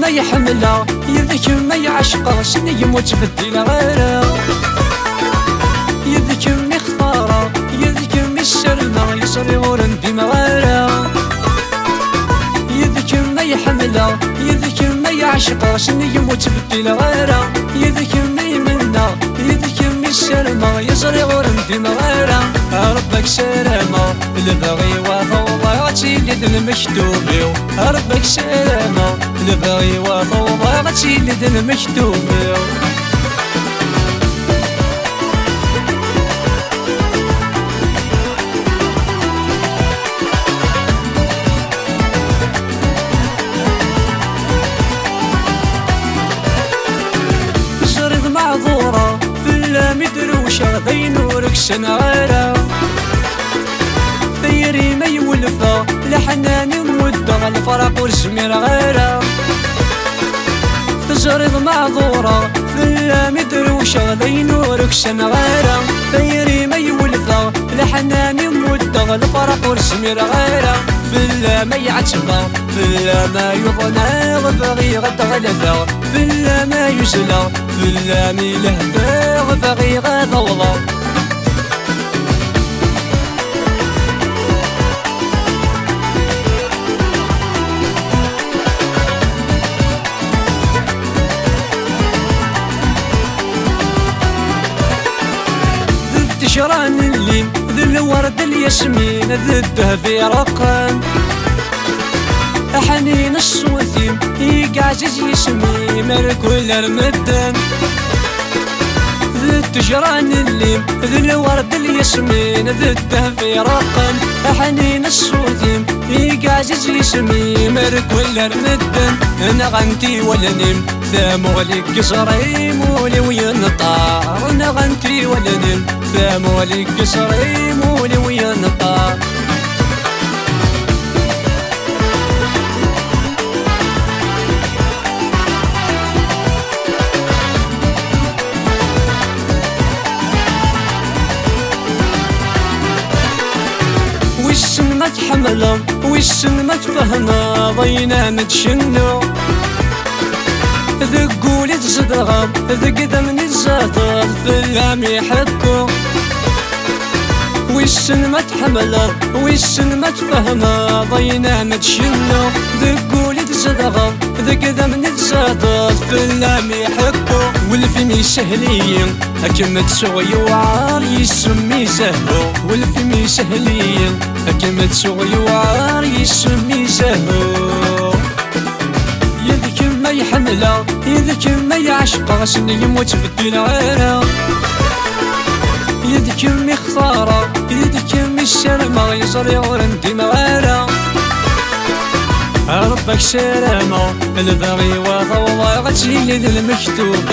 ما يحملها يذك ما يعشقها شنو يموت بديل غيرها يذك ما يختارها يذك ما يشرمها يصري ورندي مغيرها يذك ما يحملها يذك ما يعشقها شنو يموت بديل غيرها يذك ما يمنها يذك ما يشرمها يصري ورندي مغيرها ربك سلامة البغي وضوضة تيلد المكتوب ربك سلامة البغي وضوضة تيلد المكتوب جرد معذورة في اللامدروشة ذي نورك سنغيرة ثيري ما يولفا لحناني مودة الفرق والزمير غيرها تجرد معذورة في اللامدروشة ذي نورك سنغيرة ثيري ما يولفا لحناني مودة الفرق والزمير غيرها في الله ما يعتبر في الله ما يظنى غبغي غد غلفا في الله ما يزلى في الله ما يلهفا غبغي غد وضا شران الليل ذي الورد الياسمين ذي الدهب يرقان حنين الصوثيم يقعزز يسمي مال كل المدن ذي التجران الليل ذي الورد الياسمين ذي الدهب يرقان حنين الصوثيم يقعزز يسمي مال كل المدن انا غنتي ولا نم ثامولي قصري مولي وينطار انا غنتي ولا نم ثامولي قصري مولي وينطار والسن ما تحمله والسن ما تفهمه ضينا نتشنو ذقولي تصدغم ذق ذمني الزاطر ذلام يحكو والسن ما تحمله والسن ما تفهمه ضينا نتشنو ذقولي تصدغم ذق ذمني الزاطر ذلام يحكو والفيلم يسهلين هكما تسوي وعار يسمي زهو والفيلم يسهلين هكما تسوي وعار يسمي زهو يذك ما يحملها يذك ما يعشقها شنو يموت بديل غيرها يذك ما يختارها يذك ما يشرمها يصري ورندي مغيرها ربك سلامة البغي وضوضة غتيلد المكتوب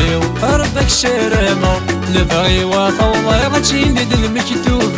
ربك سلامة البغي وضوضة غتيلد المكتوب